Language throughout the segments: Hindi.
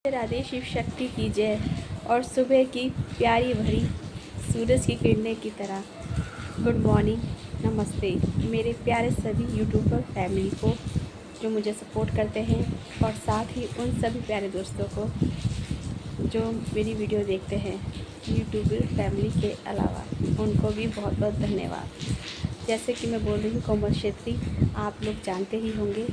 राधे शिव शक्ति की जय। और सुबह की प्यारी भरी सूरज की किरणें की तरह गुड मॉर्निंग, नमस्ते मेरे प्यारे सभी यूट्यूबर फैमिली को जो मुझे सपोर्ट करते हैं, और साथ ही उन सभी प्यारे दोस्तों को जो मेरी वीडियो देखते हैं यूट्यूबर फैमिली के अलावा, उनको भी बहुत बहुत धन्यवाद। जैसे कि मैं बोल रही हूँ कोमल क्षेत्री, आप लोग जानते ही होंगे।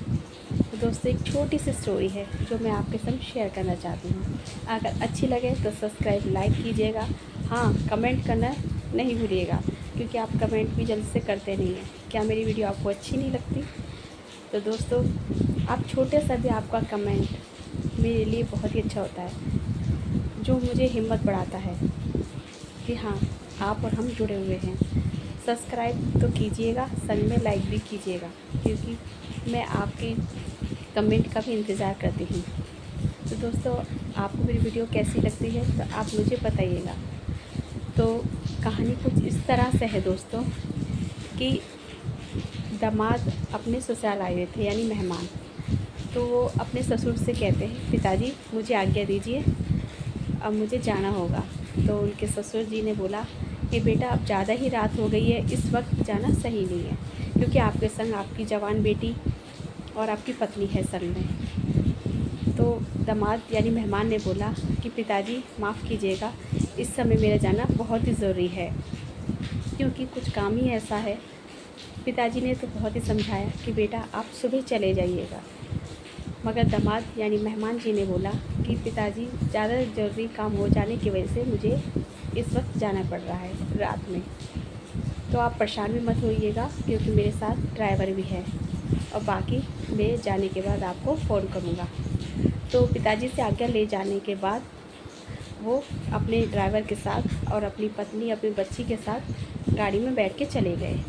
तो दोस्तों, एक छोटी सी स्टोरी है जो मैं आपके साथ शेयर करना चाहती हूँ। अगर अच्छी लगे तो सब्सक्राइब लाइक कीजिएगा। हाँ, कमेंट करना नहीं भूलिएगा, क्योंकि आप कमेंट भी जल्दी से करते नहीं हैं। क्या मेरी वीडियो आपको अच्छी नहीं लगती? तो दोस्तों, आप छोटे सा भी आपका कमेंट मेरे लिए बहुत ही अच्छा होता है, जो मुझे हिम्मत बढ़ाता है कि हाँ, आप और हम जुड़े हुए हैं। सब्सक्राइब तो कीजिएगा, संग में लाइक भी कीजिएगा, क्योंकि मैं आपके कमेंट का भी इंतज़ार करती हूँ। तो दोस्तों, आपको मेरी वीडियो कैसी लगती है तो आप मुझे बताइएगा। तो कहानी कुछ इस तरह से है दोस्तों कि दामाद अपने ससुराल आए हुए थे, यानी मेहमान। तो वो अपने ससुर से कहते हैं, पिताजी मुझे आज्ञा दीजिए, अब मुझे जाना होगा। तो उनके ससुर जी ने बोला कि बेटा, अब ज़्यादा ही रात हो गई है, इस वक्त जाना सही नहीं है, क्योंकि आपके संग आपकी जवान बेटी और आपकी पत्नी है संग में। तो दामाद यानी मेहमान ने बोला कि पिताजी माफ़ कीजिएगा, इस समय मेरा जाना बहुत ही ज़रूरी है, क्योंकि कुछ काम ही ऐसा है। पिताजी ने तो बहुत ही समझाया कि बेटा आप सुबह चले जाइएगा, मगर दामाद यानी मेहमान जी ने बोला कि पिताजी ज़्यादा ज़रूरी काम हो जाने की वजह से मुझे इस वक्त जाना पड़ रहा है रात में। तो आप परेशान भी मत होइएगा, क्योंकि मेरे साथ ड्राइवर भी है, और बाकी मैं जाने के बाद आपको फ़ोन करूँगा। तो पिताजी से आज्ञा ले जाने के बाद वो अपने ड्राइवर के साथ और अपनी पत्नी, अपनी बच्ची के साथ गाड़ी में बैठ के चले गए।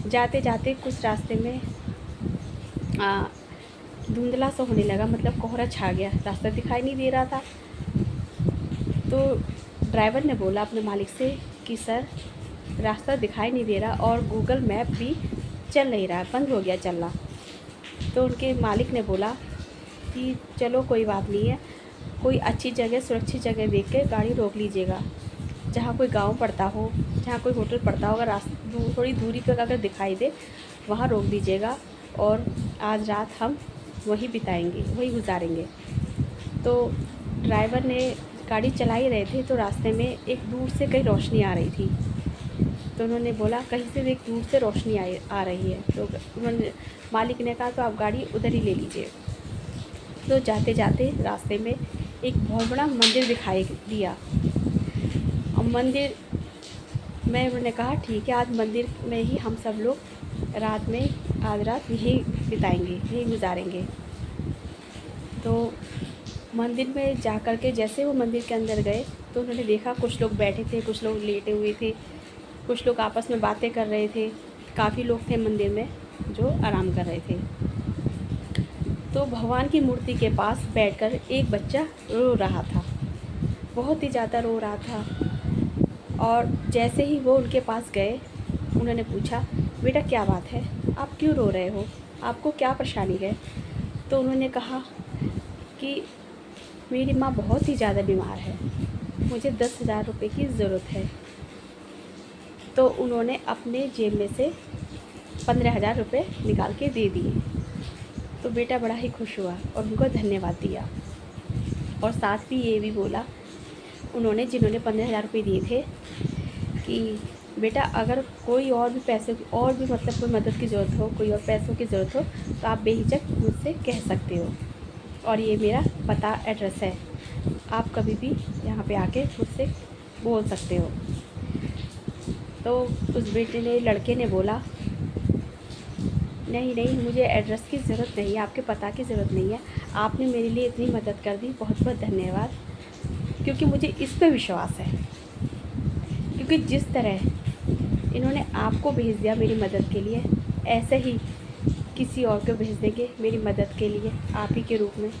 जाते जाते कुछ रास्ते में धुंधला सा होने लगा, मतलब कोहरा छा गया, रास्ता दिखाई नहीं दे रहा था। तो ड्राइवर ने बोला अपने मालिक से कि सर, रास्ता दिखाई नहीं दे रहा और गूगल मैप भी चल नहीं रहा, बंद हो गया चलना। तो उनके मालिक ने बोला कि चलो कोई बात नहीं है, कोई अच्छी जगह, सुरक्षित जगह देख के गाड़ी रोक लीजिएगा, जहाँ कोई गांव पड़ता हो, जहाँ कोई होटल पड़ता हो, अगर रास्ता थोड़ी दूरी पर अगर दिखाई दे वहाँ रोक दीजिएगा, और आज रात हम वहीं बिताएंगे, वहीं गुजारेंगे। तो ड्राइवर ने गाड़ी चला ही रहे थे, तो रास्ते में एक दूर से कहीं रोशनी आ रही थी। तो उन्होंने बोला कहीं से एक दूर से रोशनी आ रही है। तो उन्होंने, मालिक ने कहा तो आप गाड़ी उधर ही ले लीजिए। तो जाते जाते रास्ते में एक बहुत बड़ा मंदिर दिखाई दिया, और मंदिर में उन्होंने कहा ठीक है, आज मंदिर में ही हम सब लोग रात में, आज रात यहीं बिताएंगे, यहीं गुजारेंगे। तो मंदिर में जा कर के जैसे वो मंदिर के अंदर गए, तो उन्होंने देखा कुछ लोग बैठे थे, कुछ लोग लेटे हुए थे, कुछ लोग आपस में बातें कर रहे थे। काफ़ी लोग थे मंदिर में जो आराम कर रहे थे। तो भगवान की मूर्ति के पास बैठकर एक बच्चा रो रहा था, बहुत ही ज़्यादा रो रहा था। और जैसे ही वो उनके पास गए, उन्होंने पूछा, बेटा क्या बात है, आप क्यों रो रहे हो, आपको क्या परेशानी है? तो उन्होंने कहा कि मेरी माँ बहुत ही ज़्यादा बीमार है, मुझे 10,000 रुपये की ज़रूरत है। तो उन्होंने अपने जेब में से 15,000 रुपये निकाल के दे दिए। तो बेटा बड़ा ही खुश हुआ और उनको धन्यवाद दिया, और साथ ही ये भी बोला उन्होंने, जिन्होंने 15,000 रुपये दिए थे, कि बेटा अगर कोई और भी पैसों की, और भी मतलब कोई मदद की ज़रूरत हो, कोई और पैसों की ज़रूरत हो, तो आप बेहिचक मुझसे कह सकते हो, और ये मेरा पता एड्रेस है, आप कभी भी यहाँ पे आके मुझसे बोल सकते हो। तो उस बेटे ने, लड़के ने बोला नहीं नहीं, मुझे एड्रेस की ज़रूरत नहीं है, आपके पता की ज़रूरत नहीं है, आपने मेरे लिए इतनी मदद कर दी, बहुत बहुत धन्यवाद। क्योंकि मुझे इस पे विश्वास है, क्योंकि जिस तरह इन्होंने आपको भेज दिया मेरी मदद के लिए, ऐसे ही किसी और को भेज देंगे मेरी मदद के लिए, आप ही के रूप में।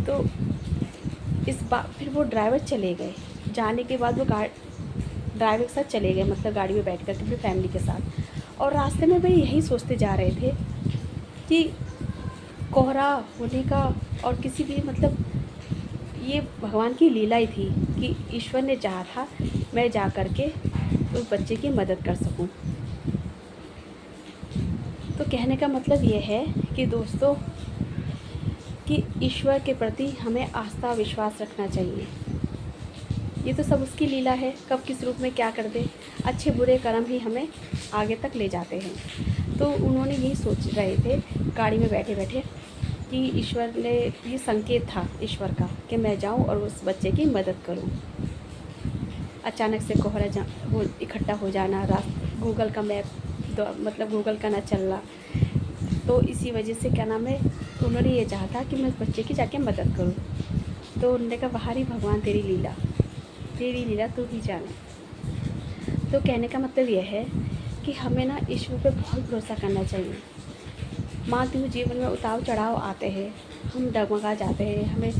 तो इस बात, फिर वो ड्राइवर चले गए। जाने के बाद वो ड्राइवर के साथ चले गए, मतलब गाड़ी में बैठ कर के अपनी फैमिली के साथ। और रास्ते में वे यही सोचते जा रहे थे कि कोहरा होने का और किसी भी मतलब ये भगवान की लीला ही थी कि ईश्वर ने चाहा था मैं जा कर के उस बच्चे की मदद कर सकूं। तो कहने का मतलब ये है कि दोस्तों कि ईश्वर के प्रति हमें आस्था विश्वास रखना चाहिए। ये तो सब उसकी लीला है, कब किस रूप में क्या कर दे। अच्छे बुरे कर्म ही हमें आगे तक ले जाते हैं। तो उन्होंने यही सोच रहे थे गाड़ी में बैठे बैठे कि ईश्वर ने ये संकेत था ईश्वर का कि मैं जाऊं और उस बच्चे की मदद करूं। अचानक से कोहरा इकट्ठा हो जाना, गूगल का मैप मतलब गूगल का ना चलना, तो इसी वजह से क्या नाम है उन्होंने ये चाहा था कि मैं उस बच्चे की जाके मदद करूं। तो उन्होंने कहा बाहरी भगवान तेरी लीला तू ही जाने। तो कहने का मतलब यह है कि हमें ना ईश्वर पे बहुत भरोसा करना चाहिए। मानती हूँ जीवन में उतार चढ़ाव आते हैं, हम डगमगा जाते हैं, हमें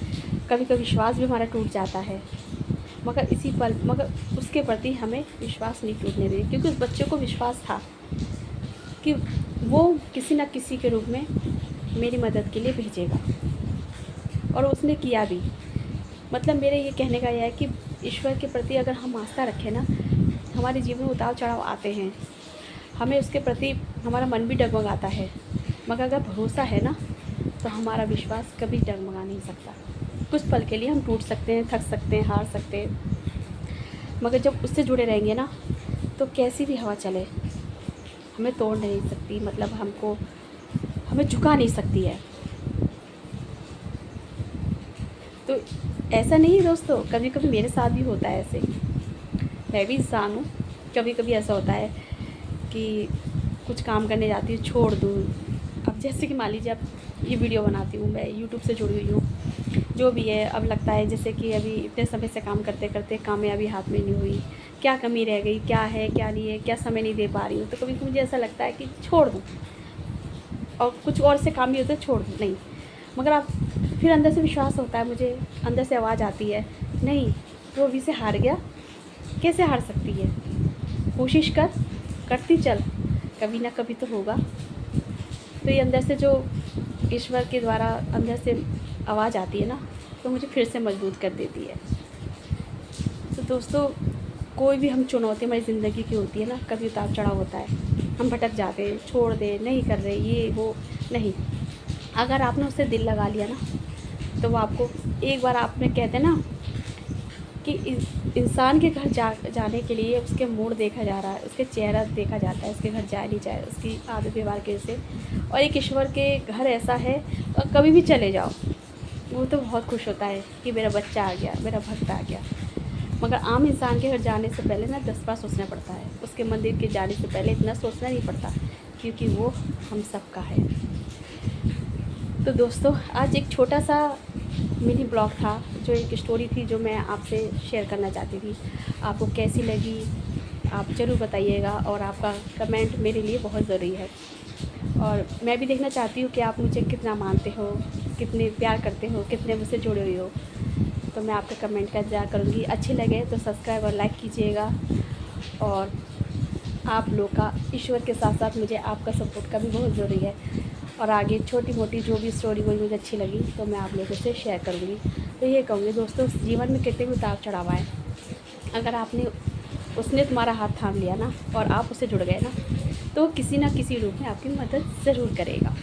कभी कभी विश्वास भी हमारा टूट जाता है, मगर उसके प्रति हमें विश्वास नहीं टूटने दें, क्योंकि उस बच्चे को विश्वास था कि वो किसी न किसी के रूप में मेरी मदद के लिए भेजेगा, और उसने किया भी। मतलब मेरे ये कहने का यह है कि ईश्वर के प्रति अगर हम आस्था रखें ना, हमारे जीवन में उतार चढ़ाव आते हैं, हमें उसके प्रति हमारा मन भी डगमगाता है, मगर अगर भरोसा है ना तो हमारा विश्वास कभी डगमगा नहीं सकता। कुछ पल के लिए हम टूट सकते हैं, थक सकते हैं, हार सकते हैं, मगर जब उससे जुड़े रहेंगे ना तो कैसी भी हवा चले हमें तोड़ नहीं सकती, मतलब हमें झुका नहीं सकती है। तो ऐसा नहीं दोस्तों, कभी कभी मेरे साथ भी होता है ऐसे, मैं भी इंसान हूँ। कभी कभी ऐसा होता है कि कुछ काम करने जाती हूँ छोड़ दूँ। अब जैसे कि मान लीजिए अब ये वीडियो बनाती हूँ, मैं यूट्यूब से जुड़ी हुई हूँ, जो भी है, अब लगता है जैसे कि अभी इतने समय से काम करते करते कामयाबी हाथ में नहीं हुई, क्या कमी रह गई, क्या है क्या नहीं है, क्या समय नहीं दे पा रही हूँ। तो कभी मुझे ऐसा लगता है कि छोड़ दूँ और कुछ और से काम भी होता है, छोड़ दूँ नहीं। मगर आप फिर अंदर से विश्वास होता है, मुझे अंदर से आवाज़ आती है, नहीं वो अभी से हार गया, कैसे हार सकती है, कोशिश करती चल, कभी ना कभी तो होगा। तो ये अंदर से जो ईश्वर के द्वारा अंदर से आवाज़ आती है ना, तो मुझे फिर से मजबूत कर देती है। तो दोस्तों कोई भी हम चुनौती हमारी ज़िंदगी की होती है ना, कभी उतार चढ़ाव होता है, हम भटक जाते हैं, छोड़ दे, नहीं कर रहे, ये वो नहीं। अगर आपने उससे दिल लगा लिया ना तो वो आपको एक बार आपने कहते हैं ना कि इंसान के घर जाने के लिए उसके मूड देखा जा रहा है, उसके चेहरा देखा जाता है, उसके घर जाए नहीं जाए, उसकी आदत व्यवहार कैसे। और एक ईश्वर के घर ऐसा है, और कभी भी चले जाओ वो तो बहुत खुश होता है कि मेरा बच्चा आ गया, मेरा भक्त आ गया। मगर आम इंसान के घर जाने से पहले ना 10 बार सोचना पड़ता है, उसके मंदिर के जाने से पहले इतना सोचना नहीं पड़ता, क्योंकि वो हम सब का है। तो दोस्तों आज एक छोटा सा मिनी ब्लॉग था, जो एक स्टोरी थी जो मैं आपसे शेयर करना चाहती थी। आपको कैसी लगी आप ज़रूर बताइएगा, और आपका कमेंट मेरे लिए बहुत ज़रूरी है। और मैं भी देखना चाहती हूँ कि आप मुझे कितना मानते हो, कितने प्यार करते हो, कितने मुझसे जुड़े हुए हो। तो मैं आपका कमेंट का इंतज़ार करूँगी। अच्छे लगे तो सब्सक्राइब और लाइक कीजिएगा, और आप लोग का ईश्वर के साथ साथ मुझे आपका सपोर्ट का भी बहुत ज़रूरी है। और आगे छोटी मोटी जो भी स्टोरी मुझे अच्छी लगी तो मैं आप लोगों से शेयर करूँगी। तो ये कहूँगी दोस्तों, जीवन में कितने भी उतार चढ़ाव आए, अगर उसने तुम्हारा हाथ थाम लिया ना और आप उससे जुड़ गए ना, तो किसी ना किसी रूप में आपकी मदद ज़रूर करेगा।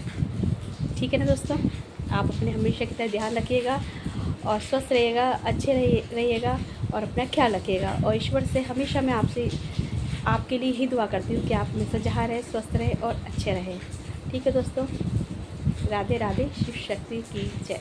ठीक है ना दोस्तों, आप अपने हमेशा की तरह ध्यान रखिएगा और स्वस्थ रहिएगा, अच्छे रहिएगा और अपना ख्याल रखिएगा। और ईश्वर से हमेशा मैं आपके लिए ही दुआ करती हूँ कि आप हमेशा जहाँ रहे स्वस्थ रहे और अच्छे रहें। ठीक है दोस्तों, राधे राधे, शिव शक्ति की जय।